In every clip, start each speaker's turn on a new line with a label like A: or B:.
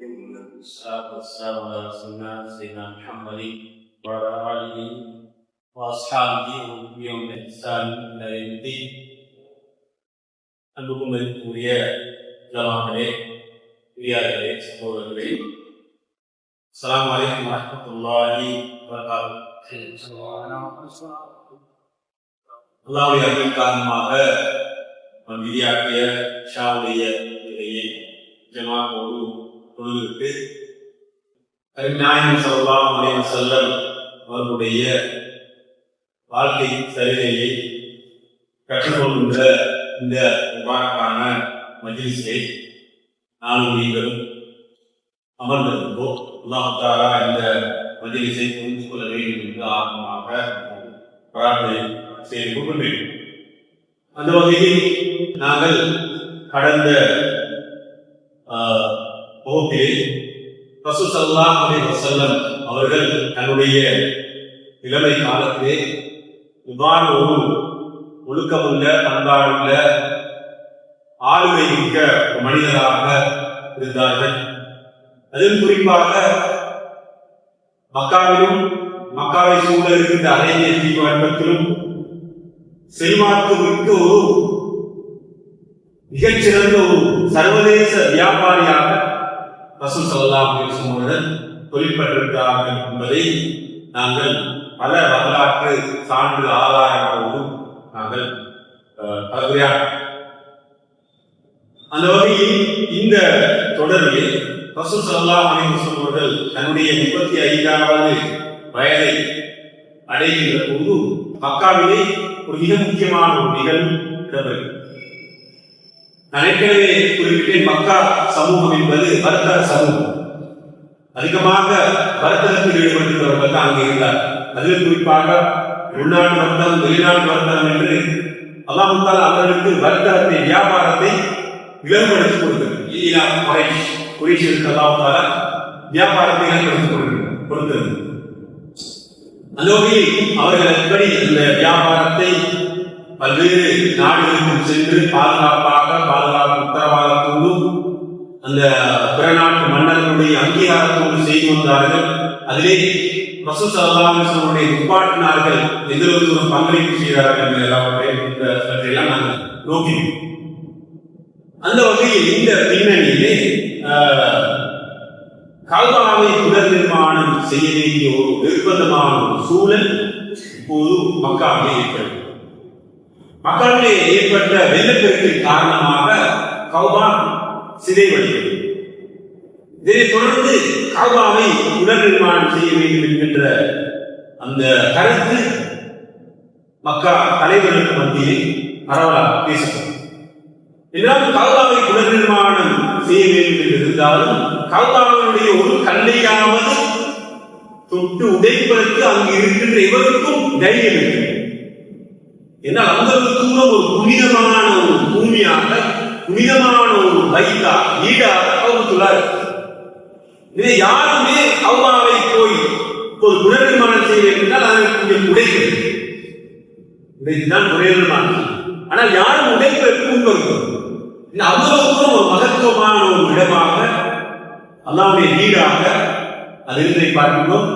A: والصلاة والسلام على رسولنا سيدنا محمد وعلى آله وأصحابه ومن بإحسان إلى يوم الدين. அன்புக்கும் மதிப்புக்குரிய ஜமாஅத்தே பெரியார்களே சகோதரர்களே, அஸ்ஸலாமு அலைக்கும் வரஹ்மத்துல்லாஹி வபரகாத்துஹு. அல்லாஹ்வுடைய அருள் காரணமாக விதியாக்கிய ஷாவுடைய இடையே ஜமாஅத்தோடு தொழுவிட்டு நாயகம் ஸல்லல்லாஹு அலைஹி வஸல்லம் அவர்களுடைய வாழ்க்கை சரிதையை கற்றுக்கொள்கின்ற இந்த முபாரக்கான மஜ்லிஸை நானும் நீங்களும் அமர்ந்திருந்தோம். அல்லாஹ் தஆலா இந்த மஜ்லிஸை புரிந்து கொள்ள வேண்டும் என்று ஆர்வமாக பிரார்த்தனை செய்து கொள்கின்றேன். அந்த வகையில் நாங்கள் கடந்த வகுப்பில் ரசூல் ஸல்லல்லாஹு அலைஹி வஸல்லம் அவர்கள் தன்னுடைய இளமை காலத்திலே இவ்வாறு ஒரு ஒழுக்கமுள்ள பண்பாடுள்ள ஆளுமை மிக்க மனிதராக இருந்தார்கள். அதில் குறிப்பாக மக்காவிலும் மக்காவை சூழ இருக்கின்ற அரேபிய தீபகற்பத்திலும் செல்வாக்கு மிக்க ஒரு மிகச்சிறந்த ஒரு சர்வதேச வியாபாரியாக ரசூல் ஸல்லல்லாஹு அலைஹி வஸல்லம் அவர்கள் தொழிற்பட்டிருக்கிறார்கள் என்பதை நாங்கள் பல வரலாற்று சான்று ஆதாரங்களோடு நாங்கள் கலந்துரையாடினோம். அந்த வகையில் இந்த தொடரில் ரசூல் ஸல்லல்லாஹு அலைஹி வஸல்லம் அவர்கள் தன்னுடைய 35வது வயதை அடைகின்ற போது மக்காவிலே ஒரு மிக முக்கியமான ஒரு நிகழ்வு இடம்பெறுகிறது. நான் ஏற்கனவே குறிப்பிட்டேன், மக்கா சமூகம் என்பது வர்த்தக சமூகம். அதிகமாக வர்த்தகத்தில் ஈடுபட்டிருந்தவர்கள் தான் அங்கே இருந்தார். அதில் குறிப்பாக உள்நாட்டு வர்த்தகம், வெளிநாட்டு வர்த்தகம் என்று அல்லாஹ் தஆலா அவர்களுக்கு வர்த்தகத்தை, வியாபாரத்தை இலகுபடுத்தி கொடுத்தது. குறைஷிற்கு அல்லாஹ் தஆலா வியாபாரத்தை இலகுபடுத்தி கொடுத்தது. அந்த வகையில் அவர்கள் எப்படி இந்த வியாபாரத்தை பல்வேறு நாடுகளுக்கும் சென்று பாதுகாப்பு உத்தரவாதத்தோடு அந்த பிற நாட்டு மன்னர்களுடைய அங்கீகாரத்தோடு செய்து வந்தார்கள். அதிலே ரசூல் ஸல்லல்லாஹு அலைஹி வஸல்லம் நிப்பாட்டினார்கள், எதிர்த்து ஒரு பங்களிப்பு செய்தார்கள் எல்லாவற்றையெல்லாம் நாங்கள் நோக்கினோம். அந்த வகையில் இந்த பின்னணியிலே கஅபாவை புனர் நிர்மாணம் செய்ய வேண்டிய ஒரு நிர்பந்தமான ஒரு சூழல் இப்போது மக்காவிலே ஏற்பட்டது. மக்காவிலே ஏற்பட்ட வெள்ளப்பெருக்கின் காரணமாக கஅபா சிதைவடைந்தது. இதைத் தொடர்ந்து கஅபாவை புனர் நிர்மாணம் செய்ய வேண்டும் என்கின்ற அந்த கருத்து மக்கா தலைவர்களுக்கு மத்தியில் பரவலாக பேசப்பட்டது. என்றால் கஅபாவை புனர் நிர்மாணம் செய்ய வேண்டும் என்று இருந்தாலும் கஅபாவினுடைய ஒரு கல்லையாவது தொட்டு உடைப்பதற்கு அங்கு இருக்கின்ற இவருக்கும் தைரியம் இருக்கிறது. என்றால் அந்த தூரம் ஒரு புனிதமான ஒரு பூமியாக, புனிதமான ஒரு வைத்தா ஈடாக கவுத்துள்ளார். இதை யாருமே கஅபாவை போய் ஒரு புனர் நிர்மாணம் செய்ய வேண்டும் என்றால் அதற்கு கொஞ்சம் உடைக்கிறது. இதைத்தான் புனர் நிர்மாணம். ஆனால் யாரும் உடைப்பதற்கு முன்வருகிறது. அவ்வளவு தூரம் ஒரு மகத்துவமான ஒரு இடமாக, அல்லாஹ்வுடைய வீடாக அது இருந்ததை பார்க்கிறோம்.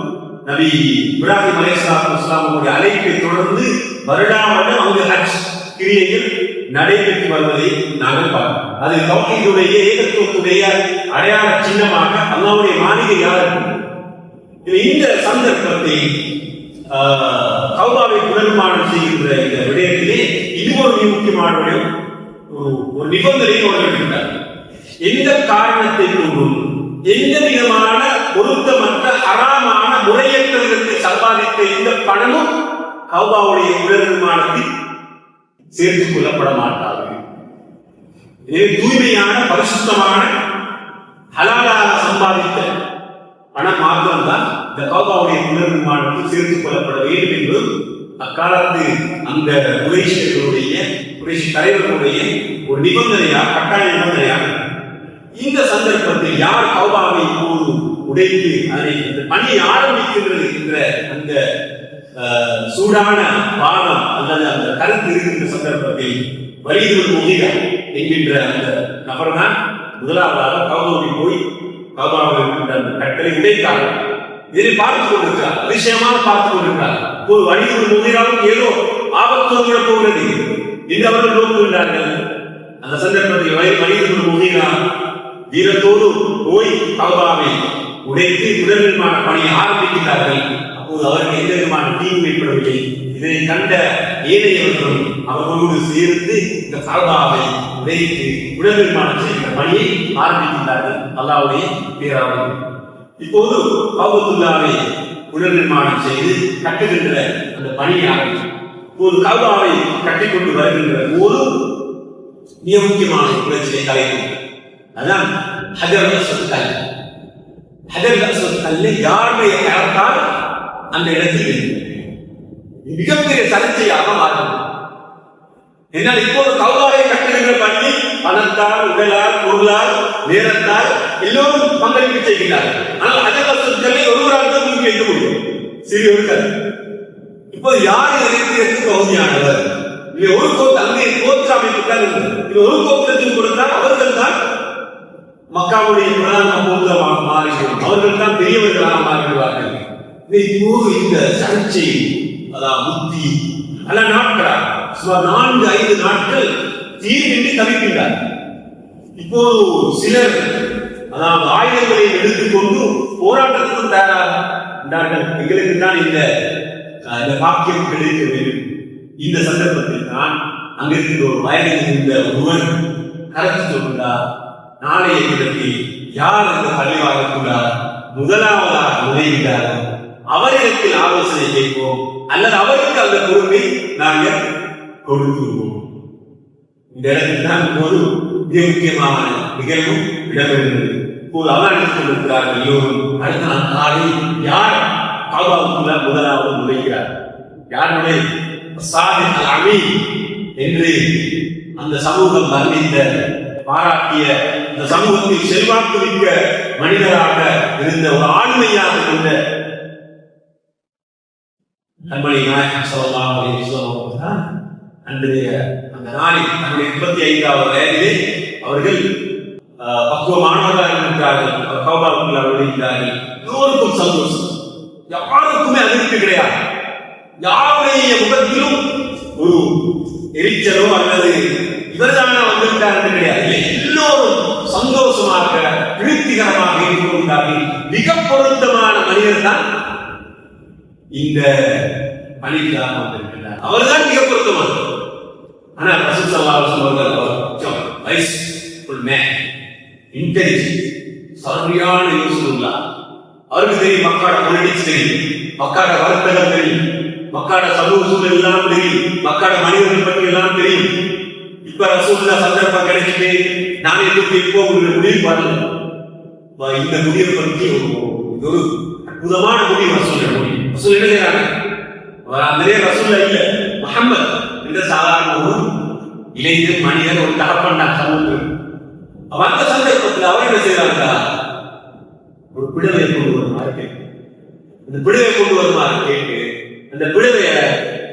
A: நபி இப்ராஹிம் அலைஹிஸ்ஸலாத்து வஸ்ஸலாமுடைய அழைப்பை தொடர்ந்து வருடாவருடம் அங்கு ஹஜ் கிரியைகள் நடைபெற்று வருவதை நாங்கள் பார்க்கிறோம். அது தௌஹீதுடைய ஏகத்துவத்துடைய அடையாள சின்னமாக அல்லாஹ்வுடைய மாளிகையாக இருக்கிறது. இந்த சந்தர்ப்பத்தை கஅபாவை புனர்நிர்மாணம் செய்கின்ற இந்த விடயத்திலே இது ஒரு முக்கியமான விடயம். ஒரு நிபந்தனை கொண்டிருக்கிறார். எந்த காரணத்தை கொண்டும் எந்த விதமான பொருத்தமற்ற அறாமான முறையற்ற விதத்தை சம்பாதித்த இந்த பணமும் கஅபாவுடைய புனர் நிர்மாணத்தில் சேர்த்துக் கொள்ளப்பட மாட்டார்கள். தூய்மையான, பரிசுத்தமான, ஹலாலாக சம்பாதித்த பணம் மாத்திரம்தான் இந்த கஅபாவுடைய புனர் நிர்மாணத்தில் சேர்த்துக் கொள்ளப்பட வேண்டும் என்பது அக்காலத்து அந்த குறைஷியர்களுடைய தலைவர்களுடைய ஒரு நிபந்தனையாக, கட்டாய நிபந்தனையாக. இந்த சந்தர்ப்பத்தில் யார் கஅபாவை இப்போது உடைத்து அதை பணியை ஆரம்பிக்கின்றது என்ற அந்த சூடான வாதம் அல்லது அந்த கருத்து இருக்கின்ற சந்தர்ப்பத்தில் வலீத் இப்னு முகீரா என்கின்ற அந்த நபர் தான் முதலாவதாக கௌதமி போய் கௌபாவில் இருக்கின்ற அந்த கட்டளை உடைத்தார்கள். இதை பார்த்துக் கொண்டிருக்கிறார், அதிசயமாக பார்த்துக் கொண்டிருக்கிறார். ஒரு வணிகர் முதிராலும் ஏதோ ஆபத்து வந்து போகிறது என்று அவர்கள் நோக்குகின்றார்கள். அந்த சந்தர்ப்பத்தில் வணிகர் முதிரா வீரத்தோடு போய் கௌபாவை உடைத்து முதல் நிர்மாண பணியை ஆரம்பிக்கிறார்கள். அப்போது அவருக்கு எந்த விதமான தீங்கு ஏற்படவில்லை. இதை கண்ட ஏழையவர்களும் அவர்களோடு சேர்ந்து இந்த கௌபாவை உடைத்து முதல் நிர்மாணம் செய்கிற பணியை ஆரம்பிக்கின்றார்கள். அல்லாஹ்வுடைய பேராவல். இப்போது கௌபத்துல்லாவை புனர் நிர்மாணம் செய்து கட்டுகின்ற அந்த பணியை ஆரம்பிக்கும். இப்போது கௌபாவை கட்டிக்கொண்டு வருகின்ற போது மிக முக்கியமான புரட்சியை தலைக்கும். அதான் ஹஜர் அஸ்வத் கல். ஹஜர் அஸ்வத் கல்லை யாருடைய கரத்தால் அந்த இடத்தில் மிகப்பெரிய சர்ச்சையாக மாறும். என்னால் இப்போது கௌபாவை கட்டுகின்ற பணி பணத்தால், உடலால், பொருளால், நேரத்தால் எல்லோரும் பங்களிப்பு செய்கிறார்கள். ஆனால் ஹஜர் அஸ்வத் கல்லை ஒருவரால் தான் தூக்கி வைக்க முடியும், சிறியவர்கள். இப்போது யார் இதற்கு தகுதியானவர்? ஒரு அங்கே கோத்திர அமைப்புகள் ஒரு கோத்திரத்தில் கொடுத்தால் அவர்கள் தான் மக்காவுடைய பிரதான கோத்திரமாக மாறிவிடும், அவர்கள் தான் பெரியவர்களாக மாறிவிடுவார்கள். இப்போது இந்த சர்ச்சை புத்தி பல நாட்களாக சுமார் 4-5 நாட்கள் தீர்வின்றி தவிக்கின்றார். இப்போது சிலர் ஆயுதங்களை எடுத்துக்கொண்டு போராட்டத்துக்கும் தயாராகின்றார்கள். எங்களுக்கு தான் இந்த பாக்கியம் கிடைக்க வேண்டும். இந்த சந்தர்ப்பத்தில் தான் அங்கிருக்கிற ஒரு வயதில் இருந்த ஒருவர் கருத்து சொல்கிறார், நாளைய தினத்தில் யார் அந்த பள்ளிவாரத்துள்ளார் முதலாவதாக நுழைகிறார் அவரிடத்தில் ஆலோசனை கேட்போம், அல்லது அவருக்கு அந்த பொறுப்பை நாங்கள் கொடுத்துருவோம். இந்த இடத்தில் தான் ஒரு மிக முக்கியமான நிகழ்வு இடம்பெறுகிறது. இப்போது அவர் கொண்டிருக்கிறார்கள் எல்லோரும். அடுத்த நாள் காலை யார் கௌபாவுக்குள்ள முதலாவது நுழைகிறார்? யாருடைய சாதிக் அல் அமீன் என்று அந்த சமூகம் வர்ணித்த பாராட்டிய இந்த சமூகத்தில் செல்வாக்கு மிக்க மனிதராக இருந்த ஒரு ஆண்மையாக இருந்த கண்மணி நாயகம் ஸல்லல்லாஹு அலைஹி வஸல்லம் அன்றைய அந்த நாளில் தன்னுடைய 35வது வயதிலே அவர்கள் பக்குவமானவர்களாக இருக்கிறார்கள். கௌபாவுக்குள் நுழைகிறார்கள். எல்லோருக்கும் சந்தோஷம், யாருக்குமே அதிர்ச்சி கிடையாது. யாருடைய முகத்திலும் ஒரு எரிச்சலோ அல்லது இவர்தான வந்திருக்கார் என்று கிடையாது. எல்லோரும் சந்தோஷமாக திருப்திகரமாக இருக்கிறார்கள். மிக பொருத்தமான மனிதர் தான் இந்த பணிக்காக வந்திருக்கிறார். அவர்தான் மிக பொருத்தமானவர். ஆனால் ரசூல் ஸல்லல்லாஹு அலைஹி வஸல்லம் சரியான யோசனை. அவருக்கு தெரியும் மக்காட பொலிட்டிக்ஸ் தெரியும், மக்காட வர்த்தகம் தெரியும், மக்காட சமூக சூழல் எல்லாம் தெரியும், மக்காட மனிதர்கள் பற்றி எல்லாம் தெரியும். இப்ப ரசூலுல்லாஹ் சந்தர்ப்பம் கிடைச்சிட்டு நானே தூக்கி இப்போ முடிவு பண்ணல. இந்த முடிவை பற்றி ஒரு அற்புதமான முடிவு ரசூல் என்ன செய்யறாங்க? நிறைய ரசூல் இல்ல, முஹம்மது என்ற சாதாரண ஒரு இளைஞர் மனிதர், ஒரு தகப்பன் சமூகம். அந்த சந்தர்ப்பத்தில் அவர் என்ன செய்யறாங்க? ஒரு பிடவை கொண்டு வருமாறு கேட்டு, அந்த பிடவை கொண்டு வருமாறு கேட்டு அந்த பிடவைய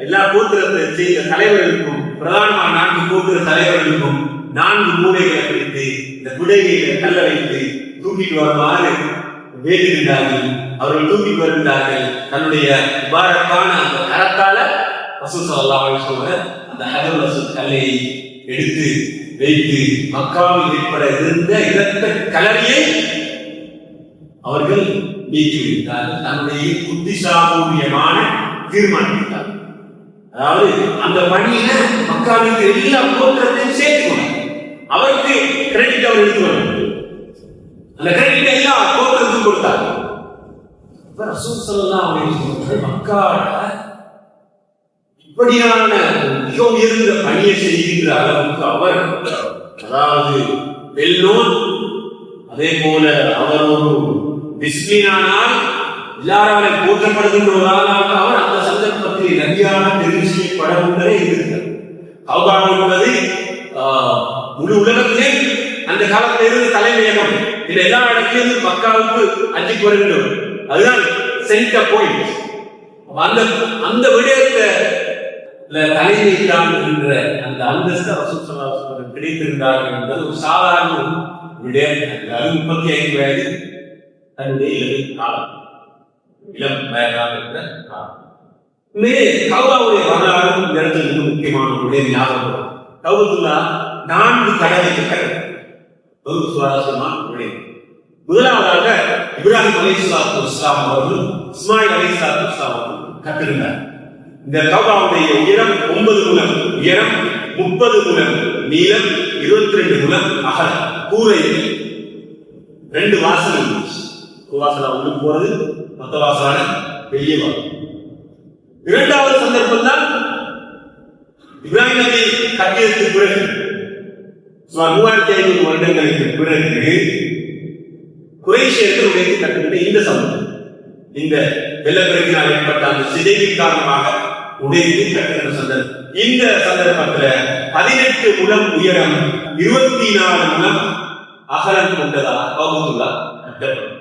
A: எல்லா கோத்திரத்தை செய்த தலைவர்களுக்கும், பிரதானமான 4 கோத்திர தலைவர்களுக்கும் 4 மூலைகளை பிடித்து இந்த பிடவையில கல்ல வைத்து தூக்கிட்டு வருமாறு வேண்டுகின்றார்கள். அவர்கள் தூக்கிட்டு வருகின்றார்கள். தன்னுடைய முபாரக்கான அந்த கரத்தால ரசூல் ஸல்லல்லாஹு அலைஹி வஸல்லம் அந்த ஹஜர் அஸ்வத் கல்லை எடுத்து வைத்து மக்காவில் ஏற்பட இருந்த இரத்த கலரியை அவர்கள் நீக்கிவிட்டார்கள். தன்னுடைய புத்திசாலியமான தீர்மானித்தார். அதாவது அந்த பணியில மக்காவிற்கு எல்லா கோத்திரத்தையும் சேர்த்துக்கொண்டார். அவருக்கு கிரெடிட் அவர் எடுத்துக்கொண்டார். அந்த கிரெடிட் எல்லா கோத்திரத்துக்கும் கொடுத்தார். ரசூல் ஸல்லல்லாஹு அலைஹி வஸல்லம் மக்கால இப்படியான மிக உயர்ந்த பணியை செய்கின்ற அளவுக்கு அவர், அதாவது வெல்லோன், அதே போல அவர் ஒரு டிசிப்ளினானால் எல்லாராலும் போற்றப்படுகின்ற ஒரு ஆளாக அவர் அந்த சந்தர்ப்பத்தில் நபியாக தெரிவு செய்யப்படவுள்ளே இருக்கிறார். கௌபா என்பது முழு உலகத்திலே அந்த காலத்தில் இருந்து தலைமையகம். இந்த எல்லா இடத்திலிருந்து மக்காவுக்கு அஞ்சுக்கு வருகின்றோம். அதுதான் சென்டர் பாயிண்ட். அந்த விடயத்தை தலைமையிலான என்ற அந்த அந்தஸ்து ரசூல் ஸல்லல்லாஹு அலைஹி வஸல்லம் கிடைத்திருந்தார்கள் என்பது ஒரு சாதாரண 35 வயது தன்னுடைய இளம் வயதாக இருக்கிற காலம். கௌபாவுடைய வரலாறு இந்த இடத்துல மிக முக்கியமான ஒரு ஞாபகம். கௌபத்துல்லா 4 கடமைகள் ஒரு சுவாரஸ்யமான விடயம். முதலாவதாக இப்ராஹிம் அலைஹிஸ்ஸலாத்து வஸ்ஸலாம் அவர்கள் இஸ்மாயில் அலைஹிஸ்ஸலாத்து வஸ்ஸலாம் அவர்கள் கட்டிருந்தார். இந்த கௌபாவுடைய உயரம் 9 முழம், உயரம் 30 முழம், நீளம் 22 முழம், அகலம். கூரையில் 2 வாசல் இருந்துச்சு. ஒரு வாசலா உள்ளுக்கு போறது, மொத்த வாசலான வெளியே வரும். இரண்டாவது சந்தர்ப்பம் தான் இப்ராஹிம் நபி கட்டியதற்கு பிறகு சுமார் 3500 வருடங்களுக்கு பிறகு குறைஷியர்கள் உடைத்து கட்டுகின்ற இந்த சம்பவம், இந்த வெள்ளப்பெருக்கினால் ஏற்பட்ட அந்த சிதைவின் காரணமாக உடைத்து கட்டுகின்ற சந்தர்ப்பம். இந்த சந்தர்ப்பத்தில் 18 முழம் உயரம், 24 முழம் அகலம் கொண்டதாக கௌபத்துல்லா கட்டப்படும்.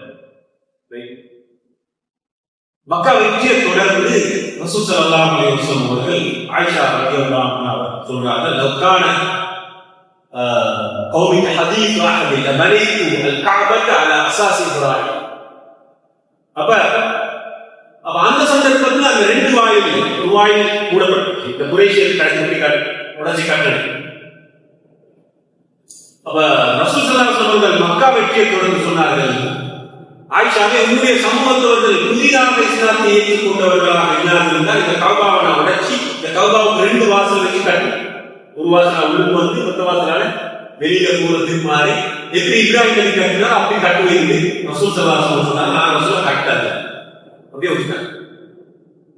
A: மக்கா வெற்றியை தொடர்ந்து ரசூல் ஸல்லல்லாஹு அலைஹி வஸல்லம் அவர்கள் ஆயிஷா ரலியல்லாஹு அன்ஹா சொல்றார்கள், லவ்கான قومك حديث واحد لبنيت الكعبة على أساس إبراهيم. அப்ப அந்த சந்தர்ப்பத்தில் அந்த 2 வாயில் மூடப்பட்டு இந்த குறைஷியர் உடைச்சி கட்டணும். அப்ப ரசூல் ஸல்லல்லாஹு அலைஹி வஸல்லம் மக்கா வெற்றியை தொடர்ந்து சொன்னார்கள், ஆயிஷாவே உங்களுடைய சமூகத்தவர்கள் புதிதாக இஸ்லாத்தை ஏற்றுக் கொண்டவர்களாக இல்லாதிருந்தால் இந்த கௌபாவை உடைச்சி இந்த கௌபாவுக்கு 2 வாசல் வச்சு கட்டணும். ஒரு வாசலா உள்ளுக்கு வந்து மொத்த வாசலால வெளியில போறதுக்கு மாறி எப்படி இப்ராஹிம் நபி கட்டினார் அப்படி கட்டுவது. ரசூல் ஸல்லல்லாஹு அலைஹி வஸல்லம் சொன்னாங்க, நான் ரசூலை கட்டாத அப்படியே வச்சுட்டாங்க.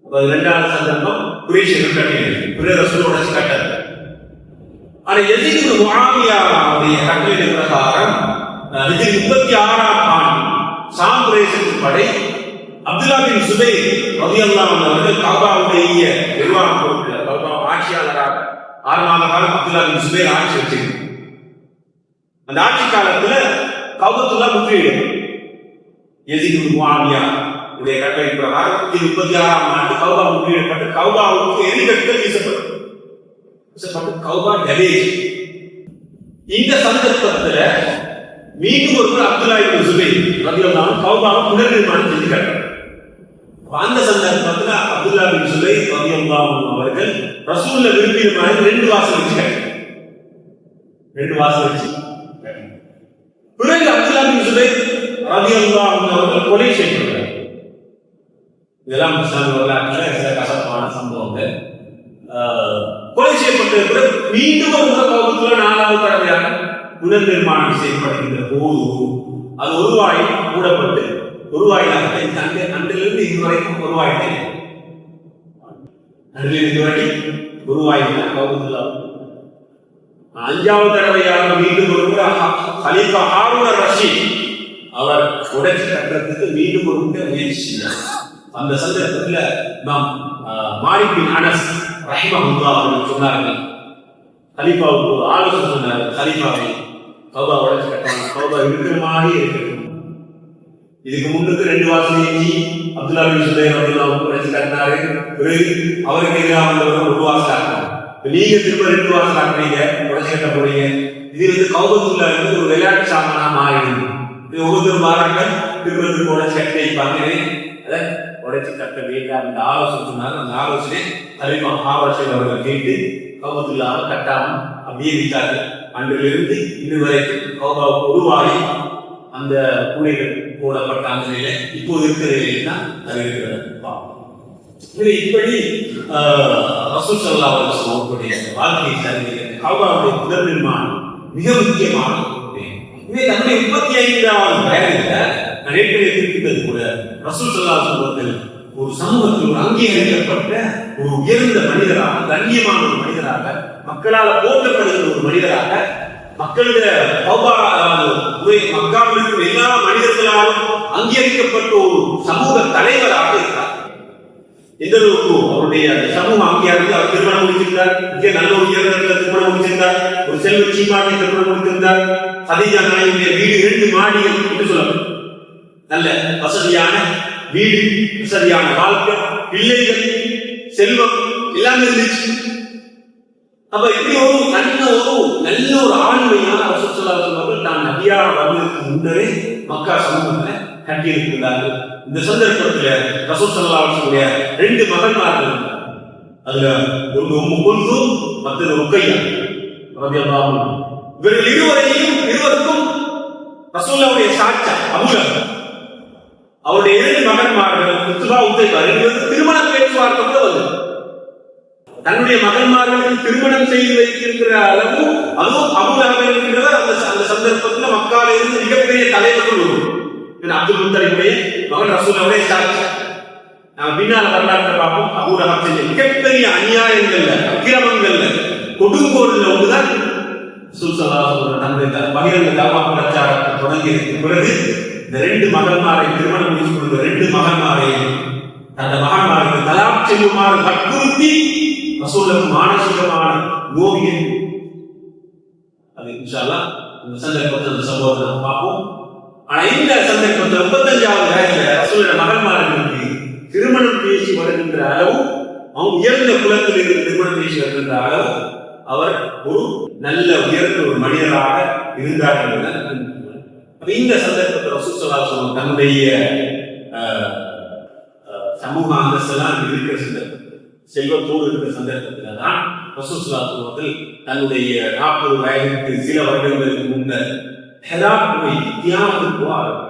A: அப்ப 2வது சந்தர்ப்பம் குறைஷியர்கள் கட்டினாங்க, பிறகு ரசூலை உடைச்சு கட்டாத. ஆனா யஸீத் இப்னு முஆவியா உடைய கட்டளையின் பிரகாரம் ஹிஜ்ரி 36ஆம் ஆண்டு ஷாம் பிரதேசத்தின் படை அப்துல்லா பின் சுபைர் ரலியல்லாஹு அன்ஹு அவர்கள் கௌபாவுடைய நிர்வாகம் பொறுப்பு கௌபா ஆட்சியாளராக 6 மாத காலம் அப்துல்லா பின் சுபைர் ஆட்சி வச்சிருந்தார். அந்த ஆட்சி காலத்துல கௌபத்துல்லா முற்றுகையிடும். யஸீத் இப்னு முஆவியா உடைய கட்டளையின் பிரகாரம் 36ஆம் ஆண்டு கௌபா முற்றுகையிடப்பட்டு கௌபாவுக்கு எரிகற்கள் வீசப்பட்டது. கௌபா டேமேஜ். இந்த சந்தர்ப்பத்துல மீண்டும் ஒரு அப்துல்லா இப்னு சுபைர் ரலியல்லாஹு அன்ஹு கௌபாவை புனர்நிர்மாணம் செஞ்சாங்க. அந்த சந்தர்ப்பத்துல அப்துல்லா பின் சுபைர் ரலியல்லாஹு அன்ஹு அவர்கள் ரசூலுல்லாஹ் விரும்பிய மாதிரி 2 வாசல் வச்சாங்க. 2 வாசல் வச்சு பிறகு அப்துல்லா பின் சுபைர் ரலியல்லாஹு அன்ஹு அவர்கள் கொலை செய்யப்பட்டார். இதெல்லாம் இஸ்லாமிய வரலாற்றில் சில கசப்பான சம்பவங்கள். கொலை செய்யப்பட்ட பிறகு மீண்டும் ஒரு முறை கௌபத்துல்லா 4வது தடவையாக புனர்நிர்மாணம் செய்யப்படுகின்ற போது அது ஒரு வாயில் மூடப்பட்டு ஒரு வாயிலாக அன்றிலிருந்து இதுவரைக்கும் ஒரு வாயிலே ஒரு வாயில் கௌபத்துல்லா 5வது தடவையாக மீண்டும் ஒரு முறை கலீஃபா ஹாரூன் அர்-ரஷீத் அவர் உடைச்சு கட்டுறதுக்கு மீண்டும் ஒரு முறை முயற்சி செய்தார். அந்த சந்தர்ப்பத்தில் நாம் மாலிக் பின் அனஸ் ரஹிமஹுல்லாஹ் அவர்கள் சொன்னார்கள், கலீஃபாவுக்கு ஒரு ஆலோசனை சொன்னார்கள், கலீஃபாவை கௌபா உடைச்சு கட்டாங்க, கௌபா இருக்கிற மாதிரி இருக்கட்டும். இதுக்கு முன்னுக்கு 2 வாசல் ஏற்றி அப்துல்லா பின் சுபைர் ரலியல்லாஹு அன்ஹு உடைச்சு கட்டினாரு. பிறகு அவருக்கு எதிராக ஒரு வாசல் ஆக்கணும். நீங்க திரும்ப 2 வாசல் ஆக்குறீங்க, உடைச்சு கட்ட போறீங்க. இது கௌபத்துல்லா ஒரு விளையாட்டு சாமானா மாறிடுது. இது ஒவ்வொருத்தரும் மாறாங்க, திரும்ப உடைச்சு கட்டி வைப்பாங்க. அதை உடைச்சு கட்ட வேண்டாம் இந்த ஆலோசனை சொன்னாங்க. அந்த ஆலோசனை கலீஃபா ஹாரூன் அவர்கள் கேட்டு கௌபத்துல்லாவை கட்டாமல் அப்படியே விட்டார்கள். அன்றிலிருந்து இன்று வரைக்கும் கௌபாவுக்கு உருவாகி அந்த கூடைகள் போடப்பட்ட அந்த நிலை இப்போது இருக்கிற நிலையில் தான் அது இருக்கிறது. இப்படி ரசூல் ஸல்லல்லாஹு அலைஹி வஸல்லம் அவர்களுடைய வாழ்க்கையை சார்ந்த கௌபாவுடைய புனர்நிர்மாணம் மிக முக்கியமான இதை தன்னுடைய 35வது வயதில் நான் ஏற்கனவே குறிப்பிட்டது கூட ரசூல் ஸல்லல்லாஹு அலைஹி வஸல்லம் ஒரு சமூகத்தில் ஒரு அங்கீகரிக்கப்பட்ட ஒரு உயர்ந்த மனிதராக, கண்ணியமான ஒரு மனிதராக, மக்களால் போற்றப்படுகிற ஒரு மனிதராக, மக்களுடைய மக்காவில் இருக்கும் எல்லா மனிதர்களாலும் அங்கீகரிக்கப்பட்ட ஒரு சமூக தலைவராக இருக்கிறார். எந்த அளவுக்கு அவருடைய சமூக அங்கீகாரத்தில் அவர் திருமணம் முடித்திருந்தார், மிக நல்ல ஒரு உயர்ந்த திருமணம் முடித்திருந்தார், ஒரு செல்வ சீமாட்டி திருமணம் முடித்திருந்தார். கதீஜா நாயகியுடைய வீடு 2 மாடிகள் என்று சொல்லப்படும். நல்ல வசதியான வீடு, வசதியான வாழ்க்கை, பிள்ளைகள், செல்வம் எல்லாமே இருந்துச்சு. அப்ப இப்படி ஒரு நல்ல ஒரு ஆண்மையான ரசூல் ஸல்லல்லாஹு அலைஹி வஸல்லம் தான் நபியாக வருவதற்கு முன்னரே மக்கா சமூகத்தை கட்டியிருக்கிறார்கள். இந்த சந்தர்ப்பத்தில் ரசூல் ஸல்லல்லாஹு அலைஹி வஸல்லம் 2 மகன்மார்கள் இருந்தார். அதுல ஒன்று உம்மு குல்தூம், மற்றது ருக்கையா ரலியல்லாஹு அன்ஹா. இவர்கள் இருவருக்கும் ரசூலுல்லாஹ்வுடைய சாட்சா அபூலஹப் அவருடைய 2 மகன்மார்கள் உத்பா உத்தைபா திருமண பேச்சுவார்த்தை கூட வந்தது. தன்னுடைய மகன்மார்களுக்கு திருமணம் செய்து வைத்திருக்கிற அளவு அதுவும் அபூலஹப் என்கிறவர் அந்த சந்தர்ப்பத்தில் மக்கால இருந்து மிகப்பெரிய தலைவர்கள் அப்துல் முத்தலிபுடைய மகன் ரசூலுல்லாஹ்வுடைய சாட்சா. நாம் பின்னால் வரலாற்றை பார்ப்போம். அபூலஹப் செஞ்ச மிகப்பெரிய அநியாயங்கள்ல, அக்கிரமங்கள்ல, கொடுங்கோல்ல ஒன்றுதான் ரசூல் ஸல்லல்லாஹு அலைஹி வஸல்லம் தன்னுடைய பகிரங்க தாவா பிரச்சாரத்தை தொடங்கிய பிறகு இந்த 2 மகன்மாரை திருமணம் முடிச்சு கொண்ட 2 மகன்மாரை அந்த மகன்மாருக்கு தலாக் செய்யுமாறு வற்புறுத்தி ரசூலுக்கு மானசீகமான நோவியன். அது இன்ஷா அல்லாஹ் இந்த சந்தர்ப்பத்தில் அந்த சம்பவத்தை நாம் பார்ப்போம். ஆனா இந்த சந்தர்ப்பத்தில் 35வது வயதுல ரசூலுடைய மகன்மார்களுக்கு திருமணம் பேசி வருகின்ற அளவு, அவங்க உயர்ந்த குலத்தில் இருந்து திருமணம் பேசி வருகின்ற அளவு அவர் ஒரு நல்ல உயர்ந்த ஒரு மனிதராக இருந்தார்கள். இந்த சந்தர்ப்பத்தில் ரசூல் ஸல்லல்லாஹு அலைஹி வஸல்லம் தன்னுடைய சமூக அந்தஸ்தெல்லாம் இருக்கிற சந்தர்ப்பத்தில், செல்வத்தோடு இருக்கிற சந்தர்ப்பத்தில் தான் ரசூல் ஸல்லல்லாஹு அலைஹி வஸல்லம் தன்னுடைய 40 வயதுக்கு சில வருடங்களுக்கு முன்னர் ஹிரா போய் தியானத்துக்கு போவார்கள்.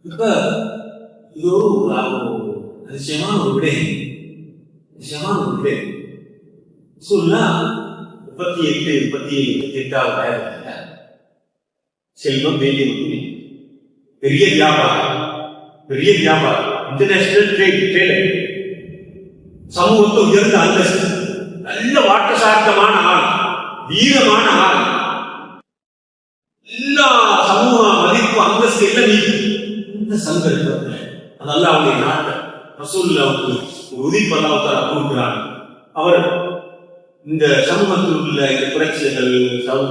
A: இப்ப இது ஒரு அதிசயமான ஒரு விடை. சொல்லா 38 வயதுல செல்வம் வேண்டிய பெரிய வியாபாரம், இன்டர்நேஷனல் ட்ரேட், சமூகத்தை உயர்ந்த அந்தஸ்து, நல்ல வாட்டசாட்டமான ஆள், வீரமான ஆள், எல்லா சமூக மதிப்பு அந்தஸ்து எல்லாம் இந்த சந்தர்ப்பத்தில் அதெல்லாம் அவருடைய நாட்டை ரசூலுல்லாஹ்வுக்கு உதிப்பதாக கொடுக்கிறார். அவர் இந்த சமூகத்தில் உள்ள இந்த பிரச்சனைகள்,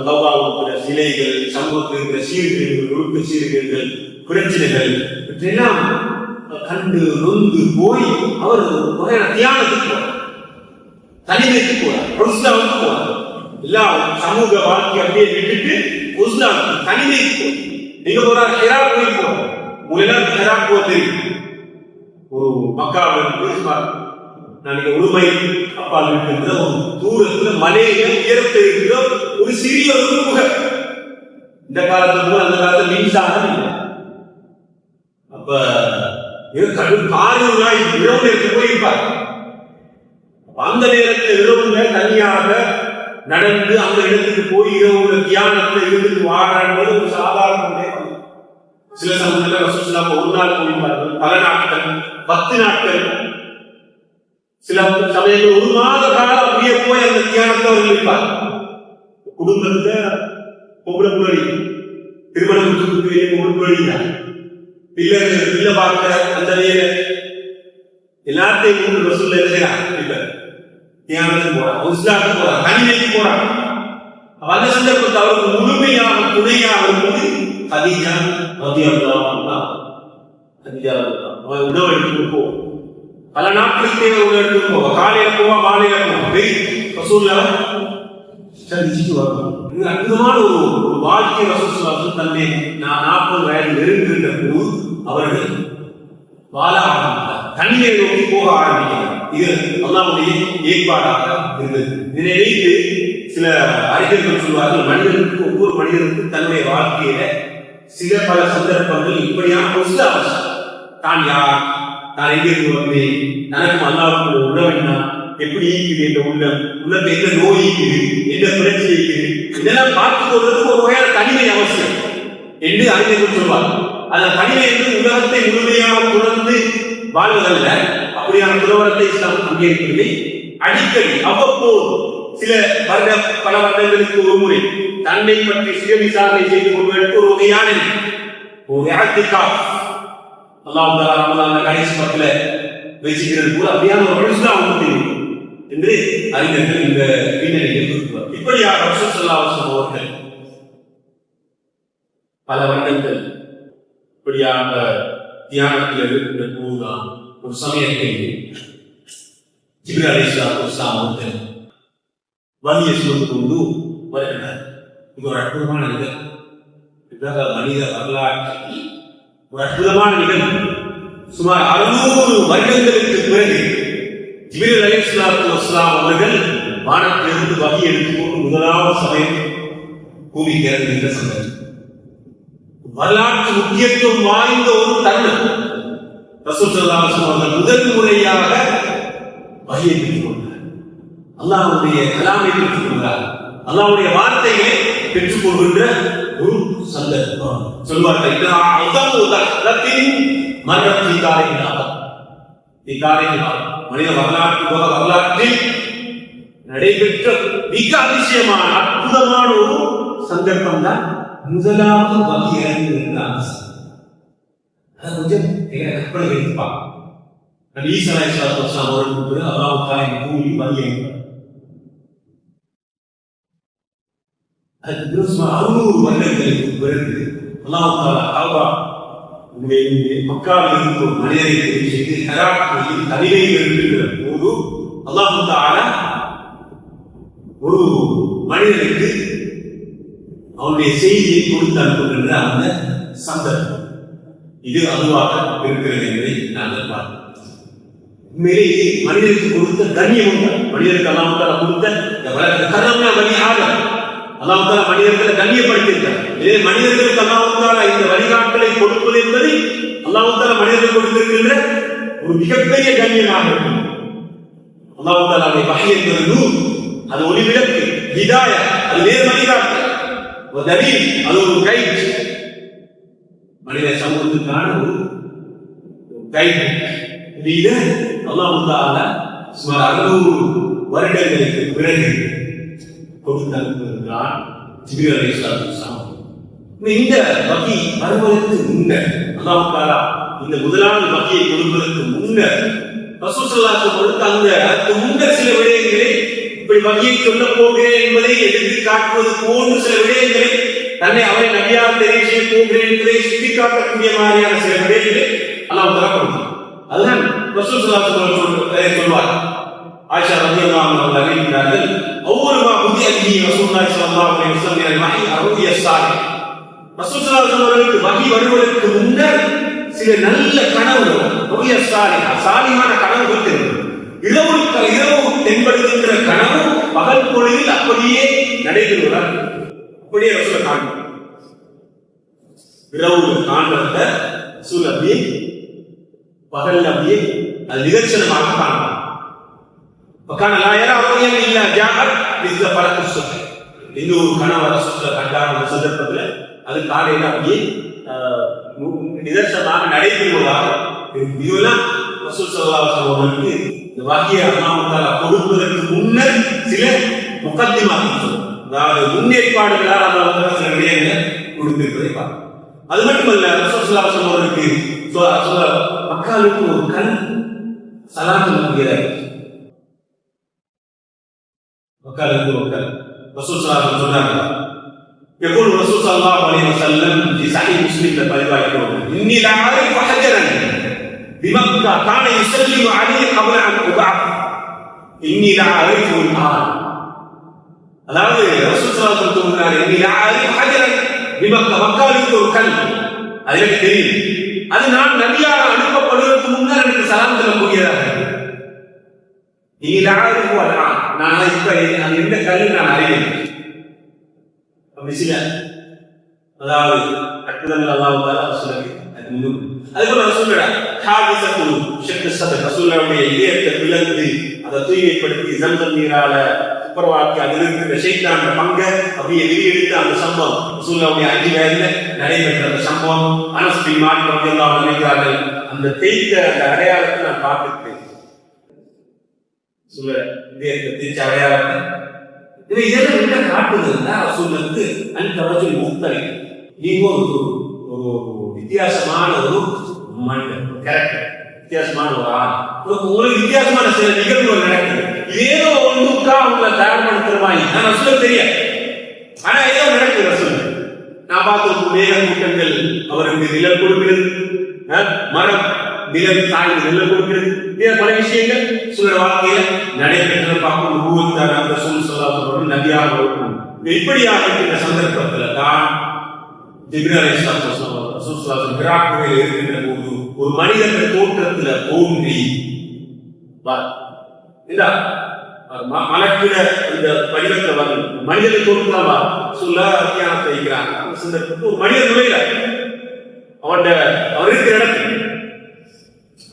A: தௌபாவுக்குள்ள சிலைகள், சமூகத்தில் இருக்கிற சீர்கேடுகள், ஒழுக்க சீர்கேடுகள், பிரச்சனைகள் இவற்றையெல்லாம் கண்டு நொந்து போய் அவர் வகையான தியானத்துக்கு போறார், தனிமைக்கு போறார், உஸ்லாவுக்கு போறார். எல்லா சமூக வாழ்க்கை அப்படியே விட்டுட்டு உஸ்லாவுக்கு தனிமைக்கு போய் நீங்க போறார். ஹிரா கோயில் போறார். உங்களுக்கு ஹிரா கோயில் ஒரு மக்காவில் நாளைக்கு உடுமை அப்பால் இருக்கின்ற ஒரு தூரத்துல மலையில உயரத்தில் இருக்கிற ஒரு சிறிய ஒரு குகை. இந்த காலத்துல அந்த காலத்துல மின்சாரம் இல்லை. அப்ப கடும் காரியம் இரவு நேரத்தில் போயிருப்பார். அந்த நேரத்தில் இரவுல தனியாக நடந்து அந்த இடத்துக்கு போய் இரவுல தியானத்துல இருந்துட்டு வாழறது ஒரு சாதாரண. சில சமயத்துல ரசூல் ஸல்லல்லாஹு ஒரு நாள் போயிருப்பார்கள், பல நாட்கள், 10 நாட்கள், சில சமயங்கள் 1 மாத காலம் அப்படியே போய் அந்த தியானத்தை அவர்கள் இருப்பார். குடும்பத்தை பொம்பளை திருமணம் பிள்ளை பார்க்கிற அந்த எல்லாத்தையும் ரசூல் எழுதுகிறார். தியானத்துக்கு போறார், இஸ்லாத்துக்கு போறார், தனிமைக்கு போறார். அந்த சந்தர்ப்பத்தை அவருக்கு முழுமையாக துணையாக இருப்பது கதீஜா ரலியல்லாஹு அன்ஹா. உணவு எடுத்துட்டு போவோம், பல நாட்களுக்கு தேவை உணவு எடுத்துட்டு போவோம், காலையில போவா மாலையில போவோம், ரசூலுல்லாஹ் சந்திச்சுட்டு வரணும். இது அற்புதமான ஒரு வாழ்க்கை. ரசூல் ஸல்லல்லாஹு அலைஹி வஸல்லம் தன்னை 40 வயது நெருங்குகின்ற போது அவர்கள் வாழ ஆரம்பித்தார், தனிமையை நோக்கி போக ஆரம்பிக்கிறார். இது அல்லாஹ்வுடைய ஏற்பாடாக இருந்தது. இதை வைத்து சில அறிஞர்கள் சொல்வார்கள், மனிதனுக்கு ஒவ்வொரு மனிதனுக்கும் தன்னுடைய வாழ்க்கையில சில பல சந்தர்ப்பங்கள் இப்படியான அவசியம். தான் யார், தான் எங்கிருந்து வந்தேன், தனக்கும் அல்லாஹ்வுக்கு உணவு என்ன, எப்படி இருக்குது என்ற உள்ளத்தை எந்த நோய் இருக்குது, எந்த பிரச்சனை இருக்குது, இதெல்லாம் பார்த்துக் கொள்வதற்கு ஒரு வகையான தனிமை அவசியம் என்று அறிஞர்கள் சொல்வார். அந்த தனிமை என்று உலகத்தை முழுமையாக துறந்து வாழ்வதல்ல. அப்படியான துறவரத்தை இஸ்லாம் அங்கீகரிக்கவில்லை. அடிக்கடி அவ்வப்போது சில பல வருடங்களுக்கு ஒரு முறை தன்னை பற்றி சுய விசாரணை செய்து கொள்வதற்கு ஒரு வகையான ஒரு இஅ்திகாஃப் அல்லாஹ் தஆலா ரமலான் கடைசி பத்துல வச்சிக்கிறது கூட அப்படியான ஒரு இஸ்லாம் உண்டு என்று அறிஞர்கள் இந்த பின்னணியில் குறிப்பிடுவார். இப்படியாக ரசூல் ஸல்லல்லாஹு அலைஹி வஸல்லம் அவர்கள் பல வருடங்கள் இப்படியாக தியானத்தில் இருக்கிற போதுதான் ஒரு சமயத்தில் ஜிப்ரீல் அலைஹிஸ்ஸலாத்து வஸ்ஸலாம் அவர்கள் வலியை சுமந்து கொண்டு வருகிறார். இது ஒரு அற்புதமான நிகழ்வு. மனித வரலாற்று ஒரு அற்புதமான நிகழ்வு. சுமார் 600 வருடங்களுக்கு பிறகு ஜிப்ரீல் அலைஹிஸ்ஸலாத்து வஸ்ஸலாம் அவர்கள் வானத்திலிருந்து வகி எடுத்துக்கொண்டு முதலாவது சமயம் பூமிக்கு இறங்குகின்ற சந்தர்ப்பம். வரலாற்று முக்கியத்துவம் வாய்ந்த ஒரு தருணம். ரசூல் ஸல்லல்லாஹு அலைஹி வஸல்லம் அவர்கள் முதல் முறையாக வஹியை பெற்றுக் கொண்டார். அல்லாஹ்வுடைய கலாமை பெற்றுக் கொண்டார். அல்லாஹ்வுடைய வார்த்தைகளை பெற்றுக் கொள்கின்ற ஒரு சந்தர்ப்பம். சொல்வார்கள் மனித வரலாற்றில் நடைபெற்ற மிக அதிசயமான அற்புதமான ஒரு சந்தர்ப்பம் தான் முதலாவது வகி இறங்குகின்ற அம்சம். அதை கொஞ்சம் கற்பனை வைத்துப்பாங்க. ஈசா அலைஹிஸ்ஸலாத்து வஸ்ஸலாம் அவர்களுக்கு அல்லாஹ் தஆலா இந்த பூமியில் வகி இறங்கினார். அதுக்கு 600 வருடங்களுக்கு பிறகு அல்லாஹ் தஆலா காபா மக்காவில் இருக்கும் மனிதரை தெரிவு செய்து ஹிரா கோயில் தனிமையில் இருக்கிற போது அல்லாஹ் தஆலா ஒரு மனிதனுக்கு அவனுடைய செய்தியை கொடுத்து அனுப்புகின்ற அந்த சந்தர்ப்பம் இது அதுவாக இருக்கிறது என்பதை நாங்கள் பார்க்கிறோம். உண்மையிலே இது மனிதனுக்கு கொடுத்த கண்ணியம். மனிதனுக்கு அல்லாஹ் தஆலா கொடுத்த கரம்னா வழியாக அல்லாஹ் தஆலா மனிதர்களை கண்ணியப்படுத்தியிருக்கிறார். இதே மனிதர்களுக்கு அல்லாஹ் தஆலா இந்த வழிகாட்டலை கொடுப்பது என்பது அல்லாஹ் தஆலா மனிதர்களுக்கு கொடுத்திருக்கின்ற ஒரு மிகப்பெரிய கண்ணியமாக இருக்கும். அல்லாஹ் தஆலா வஹி என்பது நூர், அது ஒளிவிளக்கு, ஹிதாயா அது நேர் வழிகாட்டல், தலீல் அது ஒரு கைட், மனித சமூகத்துக்கான ஒரு கைட். இது அல்லாஹ் தஆலா சுமார் 600 வருடங்களுக்கு பிறகு கொடுத்து அனுப்புகிறான் ஜிப்ரீல் அலைஹிஸ்ஸலாத்து வஸ்ஸலாம். இந்த வகி வருவதற்கு முன்னர் அல்லாஹ் தஆலா இந்த முதலாவது வகியை கொடுப்பதற்கு முன்னர் ரசூல் ஸல்லல்லாஹு அலைஹி வஸல்லம் அந்த அதற்கு முன்னர் சில விடயங்களை இப்படி வகியை சொல்ல போகிறேன் என்பதை எடுத்து காட்டுவது போன்று சில விடயங்களை தன்னை அவரை நபியாக தெரிவு செய்ய போகிறேன் என்பதை சுட்டிக்காட்டக்கூடிய மாதிரியான சில விடயங்களை அல்லாஹ் தஆலா கொடுத்தார். அதுதான் ரசூல் ஸல்லல்லாஹு அலைஹி வஸல்லம் சொல்வார். ஆயிஷா ரலியல்லாஹு அன்ஹா அவர்கள் அறிவிக்கிறார்கள், அவ்வளவு மா புதிய அஹி ரசூலுல்லாஹி ஸல்லல்லாஹு அலைஹி வஸல்லம் வஹி அருதிய சாலிஹ். ரசூல் ஸல்லல்லாஹு அலைஹி வஸல்லம் வஹி வருவதற்கு முன்னர் சில நல்ல கனவுகள், புதிய சாலிஹ் சாலிஹான கனவுகள் தெரியும். இரவு தென்படுகின்ற கனவு பகல் பொழுதில் அப்படியே நடைபெறுவதால் அப்படியே ரசூல் காண்பார். இரவு காண்பத ரசூல் அப்படியே பகல் அப்படியே அது நிதர்சனமாக காண்பார். وكان لا يرى رؤيا الا جاءت مثل فلك الصبح. இன்னொரு கனவு ரசூல் கண்டார் அந்த சந்தர்ப்பத்தில் அது காலையில் அப்படியே நிதர்சனமாக நடைபெறுவதாக இதுவெல்லாம் ரசூல் ஸல்லல்லாஹு அலைஹி வஸல்லம் அவர்களுக்கு இந்த வஹியை அல்லாஹ் தஆலா கொடுப்பதற்கு முன்னர் சில முகத்திமாக்கள், அதாவது முன்னேற்பாடுகளால் அல்லாஹ் தஆலா சில விடயங்களை கொடுத்திருப்பதை பார்க்கிறோம். அது மட்டுமல்ல ரசூல் ஸல்லல்லாஹு அலைஹி வஸல்லம் அவர்களுக்கு மக்களுக்கு ஒரு கண் சலாம் சொல்லக்கூடியதாக மக்களுக்கு ஒரு கண் ரசூல் ஸல்லல்லாஹு அலைஹி வஸல்லம் சொன்னாங்க. يقول الرسول صلى الله عليه وسلم في صحيح مسلم للروايه اني لا اعرف حجرا بمكه كان يسلم عليه قبل ان ابعث اني لا اعرفه الان. அதாவது ரசூல் ஸல்லல்லாஹு அலைஹி வஸல்லம் சொன்னார், اني لا اعرف حجرا بمكه மக்காவுக்கு ஒரு கல் அது எனக்கு தெரியும், அது நான் நபியாக அனுப்பப்படுவதற்கு முன்னர் எனக்கு சலாம் சொல்லக்கூடியதாக. اني لا اعرفه الان, நான் இப்ப அது எந்த கல் நான் அறிவேன். அதாவது அற்புதங்கள் அல்லாஹ் தஆலா சொல்லுங்க. அதுபோல ரசூலுல்லாஹ் ஹாதிஸத்து ஷக் ஸத்ர் ரசூலுல்லாஹ்வுடைய இதயத்தை பிளந்து அதை தூய்மைப்படுத்தி ஜம்ஸம் நீரால துப்புரவாக்கி அதில் இருக்கிற ஷைத்தான பங்கை அப்படியே வெளியெடுத்த அந்த சம்பவம் ரசூலுல்லாஹ்வுடைய 5 வயதில் நடைபெற்ற அந்த சம்பவம். அனஸ் பின் மாலிக் ரலியல்லாஹு அன்ஹு நினைக்கிறார்கள், அந்த தேய்த்த அந்த அடையாளத்தை நான் பார்த்துட்டேன். சொல்ல இதயத்தை தேய்ச்ச அடையாளத்தை இதெல்லாம் என்ன காட்டுதுன்னா ரசூலுக்கு அந்த ரஜுல் முக்தலிஃப், நீங்க ஒரு வித்தியாசமான ஒரு மனிதன், கேரக்டர், வித்தியாசமான ஒரு ஆள், உங்களுக்கு வித்தியாசமான சில நிகழ்வுகள் நடக்குது. ஏதோ ஒன்றுக்கா உங்களை தயார்படுத்துற மாதிரி நான் ரசூலுக்கு தெரியாது, ஆனா ஏதோ நடக்குது. ரசூல் நான் பார்த்து மேக கூட்டங்கள் அவருக்கு நிழல் கொடுக்கிறது, மரம் நிலவு தாய் நெல்ல கொடுக்கிறது, பல விஷயங்கள் சில வாழ்க்கையில நடைபெற்ற பார்க்கும் உருவத்தான அந்த சூழ்நிலை நதியாக இருக்கும். இப்படியாக இந்த சந்தர்ப்பத்தில் தான் ஹிராக்குகையில் இருக்கின்ற போது ஒரு மனிதர்கள் தோற்றத்துல தோன்றி மலக்கிட இந்த வடிவத்துல வரும் மனிதனை தோற்றமா சொல்ல தியானத்தை வைக்கிறாங்க. அந்த சந்தர்ப்பத்தில் ஒரு மனிதன் நுழையில அவர் இருக்கிற இடத்துல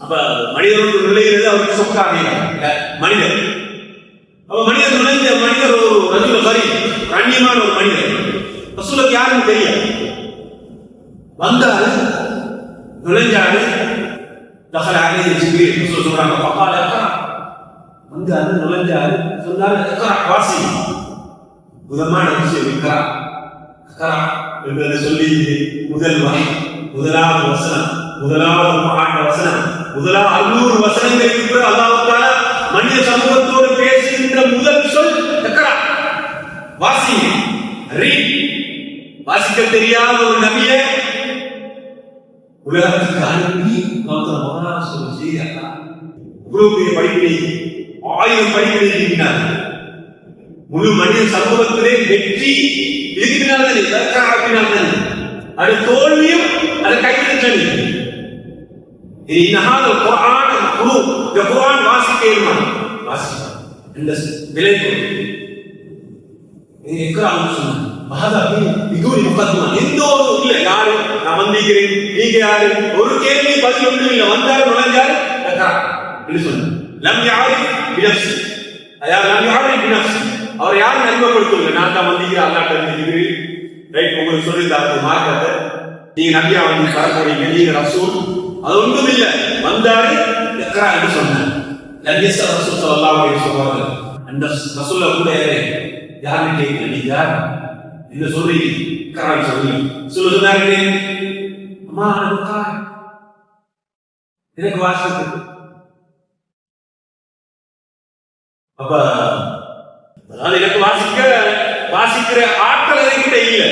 A: அப்ப மனிதனோடு நுழைகிறது அவருக்கு சொக்காக மனிதன். அப்ப மனிதன் நுழைஞ்ச மனிதர் ஒரு ரஜுல சரி கண்ணியமான ஒரு மனிதர். ரசூலுக்கு யாருன்னு தெரியாது. வந்தாரு, நுழைஞ்சாரு, தகலாக ஜிப்ரீல் சொல்றாங்க பக்கால வந்தாரு, நுழைஞ்சாரு, சொன்னாரு வாசி புதமான விஷயம் என்று சொல்லி முதலாவது வசனம், முதலாவது ஆண்ட வசனம், முதலாவது 600 வசனங்களுக்கு அல்லாஹ்வுத்தால மனித சமூகத்தோடு பேசுகின்ற முதல் சொல் வாசி. வாசிக்க தெரியாத ஒரு நபியை உலகத்துக்கு அனுப்பி படிப்பினை 1000 படிப்பினை இருக்கிறார். முழு மனித சமூகத்திலே வெற்றி இருக்கிறார். அது தோல்வியும் அது கைவிடுத்தல். குர்ஆன் வாசிக்க இந்த விலை எந்த ஒரு இல்ல யாரு நான் வந்திருக்கிறேன் நீங்க யாரு ஒரு கேள்வி பதில் ஒன்றும் இல்லை. வந்தாரு நுழைஞ்சாரு அவர் யாரும் அறிமுகப்படுத்துவீங்க. நான் தான் வந்திருக்கிறேன் அல்லாட்ட வந்திருக்கிறேன் ரைட் உங்களுக்கு சொல்லியிருந்தாரு மார்க்கத்தை நீங்க நபியா வந்து வரப்போறீங்க நீங்க ரசூல் அது ஒன்றும் இல்லை. வந்தாரு என்று சொன்னார். அந்த ரசூல்ல கூட யாருன்னு கேட்கல நீங்க யார் என்ன சொல்றீங்க சொன்னாரு அம்மா எனக்கு வாசிக்கு அப்ப அதாவது எனக்கு வாசிக்கிற ஆட்கள் என்கிட்ட இல்லை.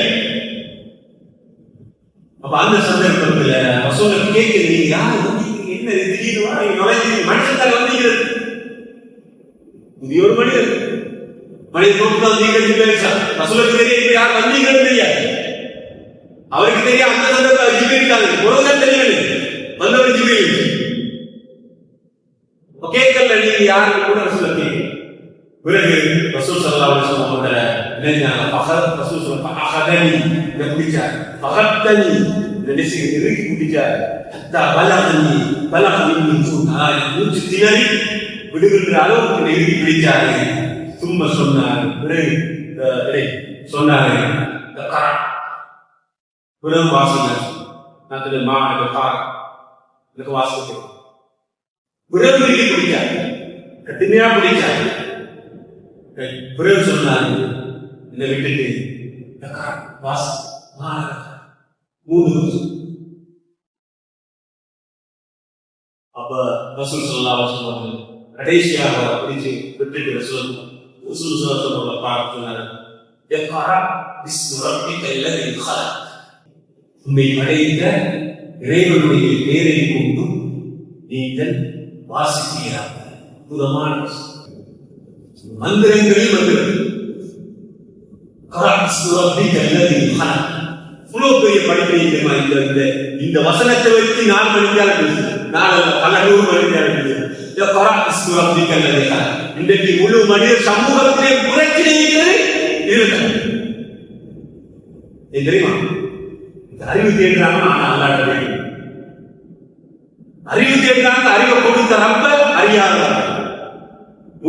A: அப்ப அந்த சந்தர்ப்பத்துல ரசூலை கேட்குது நீங்க யாரு என்ன திடீர்னு நுழைஞ்சு மனுஷத்தால் வந்தீங்கிறது இது ஒரு மனிதர் ரசூலுக்கு தெரியும் யார் வந்தீங்கன்னு தெரியாது. அவருக்கு தெரியும் அந்த சந்தர்ப்பம் ஜிப்ரீல் ஒருவன் தெரியல வந்தவர் ஜிப்ரீல் கேட்கல நீங்க யாருக்கு கூட ரசூலுக்கு தெரியும். பிறகு ரசூல் ஸல்லல்லாஹு அலைஹி வஸல்லம் அவங்கள நினைச்சாங்க ஃபஹத் ரசூல் ஸல்லல்லாஹு அகதனி இந்த பிடிச்சார் ஃபஹத்தனி இந்த நெசி இறுக்கி பிடிச்சார் ஹத்தா பலகனி சுனாய் மூச்சு திணறி விடுகின்ற அளவுக்கு இறுக்கி பிடிச்சாரு. சும்மா சொன்னார் பிறகு சொன்னாரு பிறகு வாசிங்க நான் மா எனக்கு வாசிக்க பிறகு இறுக்கி பிடிச்சாரு கடுமையா பிடிச்சாரு. பிறகு சொன்னாரு இந்த விட்டுட்டு அப்ப ரசூல் ஸல்லல்லாஹு அலைஹி வஸல்லம் கடைசியாக பிடிச்சு விட்டுட்டு ரசூல் பார்த்து சொன்னாரு உண்மை அடைந்த இறைவனுடைய பேரை கொண்டு நீங்கள் வாசிக்கிறார்கள். அற்புதமான மந்திரங்களில் மந்திரம் இந்த வசனத்தை வைத்து 4 மணிக்கால பல 100 மணிக்கால இன்றைக்கு முழு மனித சமூகத்திலே புரட்சி தெரியுமா? அறிவு தேடுறாங்க. அறிவு தேடுறாங்க. அறிவை கொடுத்த ரப்ப அறியாத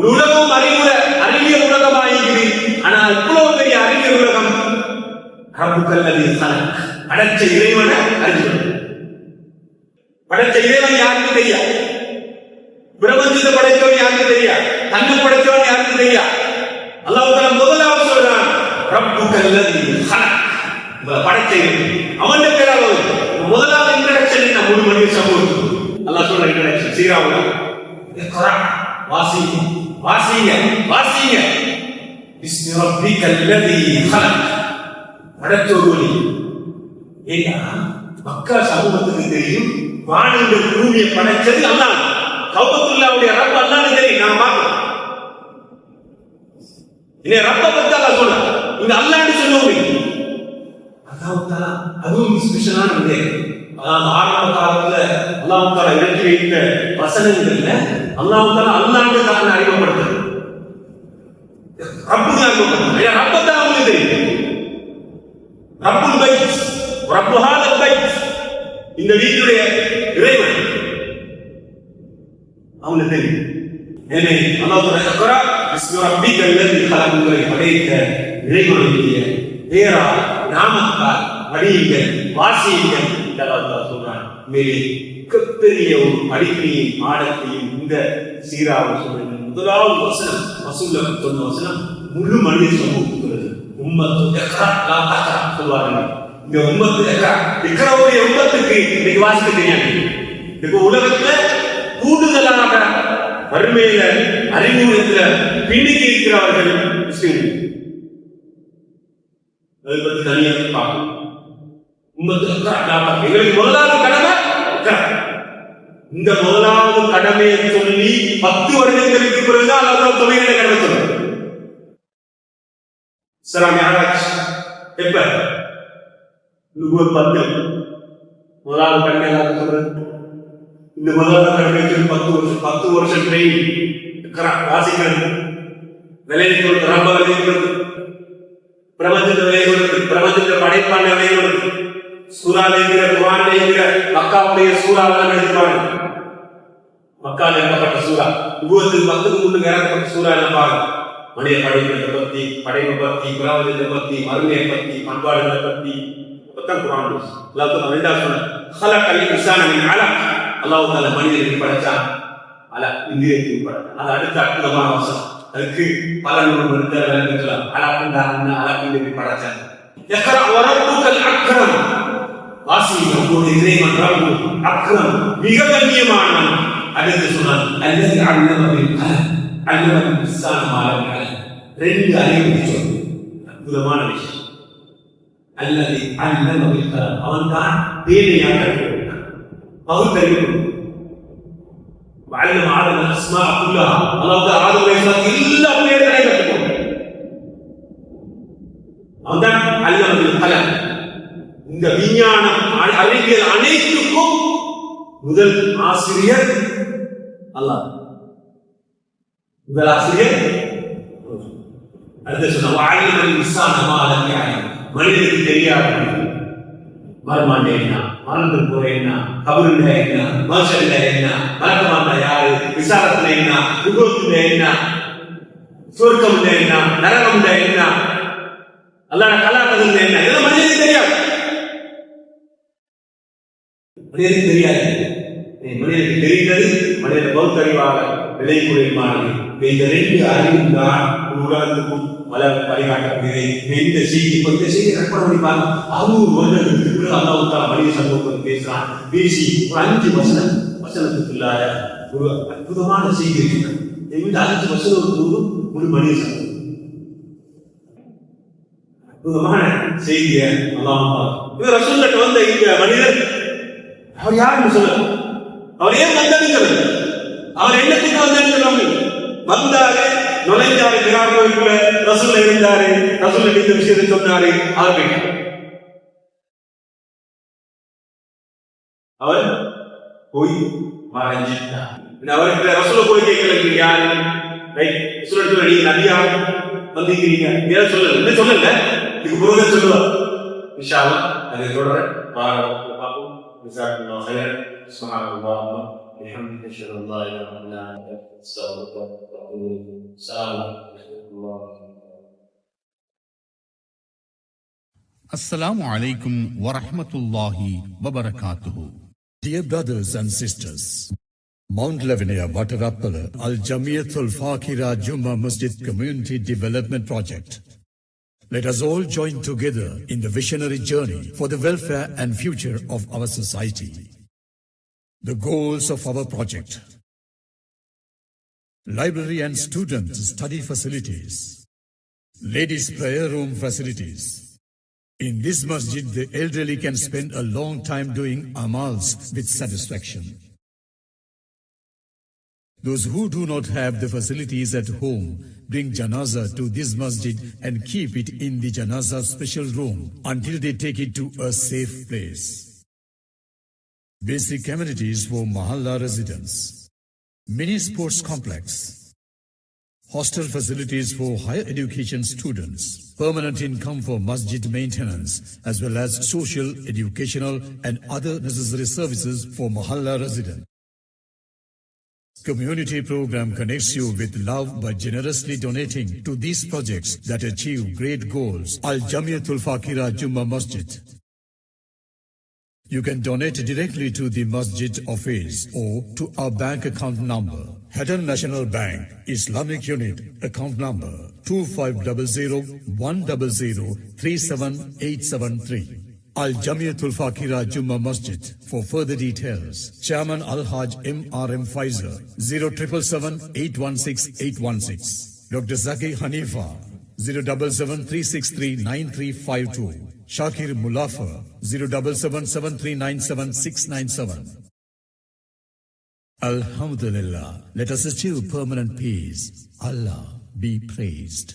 A: உலகம் அறிவியல் உலகமாகிறது. ஆனால் இவ்வளவு பெரிய அறிவியல் உலகம் படைச்ச இறைவனை அறிவு படைச்ச இறைவன் யாருக்கு தெரியாது. பிரபஞ்சத்தை படைத்தவன் யாருக்கு தெரியாது. தன்னை படைத்தவன் யாருக்கு தெரியாது. அல்லாஹ் முதலாவது சொல்றான் படைச்ச அவன் பேராக முதலாவது இன்ட்ரடக்ஷன் என்ன முழு மனித சமூகத்துக்கு அல்லாஹ் சொல்ற இன்ட்ரடக்ஷன் சீராவுல வாசிங்க வாசிங்க வாசிங்க பிஸ்மி ரப்பிக்கல் லதீ خلق படைச்ச ஒருவன். ஏன்னா மக்கா சமூகத்துக்கு தெரியும் வானிலை பூமியை படைச்சது அல்லாஹ். கௌபத்துல்லாவுடைய ரப்ப அல்லாஹ்னு தெரியும். நான் பார்க்கிறோம். இனி ரப்ப பத்தி அல்லாஹ் சொல்றான். இங்க அல்லாஹ்னு சொல்லுவோம். அல்லாஹ் தஆலா அதுவும் ஸ்பெஷலான விஷயம். அதாவது ஆரம்ப காலத்துல அல்லாஹ் தஆலா இறக்கி வைத்த வசனங்கள்ல அல்லாஹ் தஆலா அல்லாஹ்னு தான் அறிமுகப்படுத்துறார். ரப்புன்னு அறிமுகப்படுத்துறார். ஏன் ரப்ப தான் உங்களுக்கு தெரியும். ரப்புல் பைத், ரப்பு ஹாதல் பைத், இந்த வீட்டுடைய இறைவன் அவனுக்கு தெரியும். எனவே அல்லாஹ் தஆலா இக்ரா பிஸ்மி ரப்பிக்கல் லதீ ஹலக் உங்களை படைத்த இறைவனுடைய பேரால் நாமத்தால் படியுங்கள் வாசியுங்கள் என்று அல்லாஹ் சொல்றான். மேலே மிகப்பெரிய ஒரு படிப்பையும் பாடத்தையும் இந்த சீராவை சொல்ற முதலாவது வசனம் ரசூலுல்லாஹ் சொன்ன வசனம் முழு மனித சமூகத்துக்கு உம்மத்து இக்ரா லா தக்ரா சொல்வார்கள். இந்த உம்மத்து இக்ராவுடைய உம்மத்துக்கு இன்னைக்கு வாசிக்க தெரியாது. இப்போ உலகத்துல கூடுதலாக வறுமையில அறிமுகத்துல பின்னுக்கு இருக்கிறவர்கள் முஸ்லிம்கள். அதை பற்றி தனியாக பார்க்கணும். உம்மத்து இக்ரா லா தக்ரா எங்களுக்கு முதலாவது கடமை இக்ரா. இந்த முதலாவது கடமையை சொல்லி 10 வருடங்களுக்கு பிறகுதான் அல்லாஹ் தொழுகையை கடமை சொல்றார். இஸ்ரா மிஅராஜ் எப்ப? நுபுவத் 10 முதலாவது கடமை அல்லாஹ் சொல்றார். இந்த முதலாவது கடமைக்கு 10 வருஷம் ட்ரெயின் வாசிக்கிறது, விலையை கொடுத்து ரப்ப விலையை கொடுத்து பிரபஞ்சத்தை விலையை கொடுத்து பிரபஞ்சத்தை படைப்பான விலையை கொடுத்து சூறாலேங்கிற குர்ஆன்லேங்கிற மக்காவுடைய சூறாவெல்லாம் எடுத்துப்பாங்க. மக்கால் இறக்கப்பட்ட சூறா நுபுவத்துக்கு 10க்கு முன்னுக்கு இறக்கப்பட்ட சூறா எல்லாம் பாருங்க. மனித படைப்பை பத்தி, படைப்பை பத்தி, பிரபஞ்சத்தை பத்தி, மறுமையை பத்தி, பண்பாடுகளை பத்தி பத்தம் குர்ஆன் அல்லாஹ் ரெண்டாவது சொன்ன ஹலகல் இன்சான மின் அலக். அல்லாஹ் தஆலா மனிதனை படைச்சான் அலக், இந்திரியத்தை படைச்சான். அது அடுத்த அற்புதமான வசனம். அதுக்கு பல நூறு இருக்கலாம். அலக்குண்டான அலக்குண்டை படைச்சான். இக்ரா வரப்புக்கல் அக்ரம், வாசிங்க உங்களுடைய இறைவன் ரப்பு அக்ரம் மிக கண்ணியமானவன். அடுத்து சொன்னான் அல்லது அல்லம பில் கலம் அல்லம இன்சான மா லம் யஅலம். ரெண்டு அறிவு சொல்லு அற்புதமான விஷயம். அல்லது அல்லம பில் கலம், அவன் தான் பேரையாக கற்றுக் பகுத்தறிவு. வஅல்லம ஆதம அஸ்மா குல்லஹா, அல்லாஹ் தஆலா ஆதம் அலைஹிஸ்ஸலாம் எல்லா பேர்களையும் கற்றுக் அவன் தான் அல்லம பில் கலம். இந்த விஞ்ஞானம் அறிவியல் அனைத்துக்கும் முதல் ஆசிரியர் அல்லாஹ். முதல் ஆசிரியர் அடுத்து சொன்ன வஅல்லமல் இன்சான மா லம் யஅலம். மனிதனுக்கு தெரியாத மர்மண்டே என்ன, மறந்து போற என்ன, கபருண்ட என்ன, மனுஷன்ட என்ன, மலக்கமாண்ட யாரு, விசாரத்துல என்ன, விபத்துல என்ன, சொர்க்கம் என்ன, நரகம் என்ன, அல்லாஹ் கலாக்கதுல என்ன, இதெல்லாம் மனிதனுக்கு தெரியாது. மனிதனுக்கு தெரியாது. மனிதனுக்கு தெரிந்தது மனித பௌத்தறிவாக விளைக்குறைமானது. இந்த ரெண்டு அறிவும் தான் உலகத்துக்கும் பல வழிகாட்டக்கூடியதை. இந்த செய்தி இந்த செய்தி ரெக்கார்ட் பண்ணி பாருங்க. 600 வருடத்துக்கு அல்லாஹ் தஆலா மனித சமூகத்தை பேசுறான். பேசி ஒரு 5 வசனத்துக்குள்ளார ஒரு அற்புதமான செய்தி இருக்கு. இந்த 5 வசனத்துக்கு ஒரு மனித சமூகம் அற்புதமான செய்தியை அல்லாஹ் ரசூலுல்லாஹ் வந்த இந்த மனிதர் அவர் யாருன்னு சொல்ல, அவர் ஏன் வந்தாருங்கிறது, அவர் என்னத்துக்கு வந்தாருன்னு சொல்லுவாங்க. வந்தாரு, நுழைஞ்சாரு, கிராமத்துல ரசூல் இருந்தாரு, ரசூல் இந்த விஷயத்தை சொன்னாரு, அவர் போய் மறைஞ்சிட்டார். அவருக்கு ரசூலை போய் கேட்கல, நீங்க யாரு சொல்ல, நீங்க நபியா வந்திருக்கிறீங்க, ஏன் சொல்லல, என்ன சொல்லல, இதுக்கு புரோகிதர் சொல்லுவார். இன்ஷா அல்லாஹ் அதை தொடர பார்ப்போம். جزاكم الله خير. سبحان الله وبحمده اشهد ان لا اله الا انت استغفرك واتوب اليك. السلام عليكم ورحمه الله.
B: Assalamu alaikum wa rahmatullahi wa barakatuh.
C: Dear brothers and sisters, Mount Lavinia Vatarappala Al Jamiyatul Fakira Juma Masjid Community Development Project. Let us all join together in the visionary journey for the welfare and future of our society. The goals of our project: library and student study facilities, ladies prayer room facilities, In this masjid, the elderly can spend a long time doing amals with satisfaction. Those who do not have the facilities at home bring janazah to this masjid and keep it in the janazah special room until they take it to a safe place. Basic amenities for Mahalla residents. Mini sports complex. Hostel facilities for higher education students. Permanent income for masjid maintenance as well as social, educational and other necessary services for Mahalla residents. Community program connects you with love by generously donating to these projects that achieve great goals. Al Jamiatul Fakira Jummah Masjid. You can donate directly to the masjid office or to our bank account number. Haddon National Bank, Islamic Unit, account number 2500-100-37873. Al Jamiatul Fakira Jummah Masjid. For further details, Chairman Al Haj M.R.M. Pfizer, 077-816-816. Dr. Zaki Hanifa, 077-363-9352. Shakir Mulafa, 077-7397-697. Alhamdulillah, let us achieve permanent peace. Allah be praised.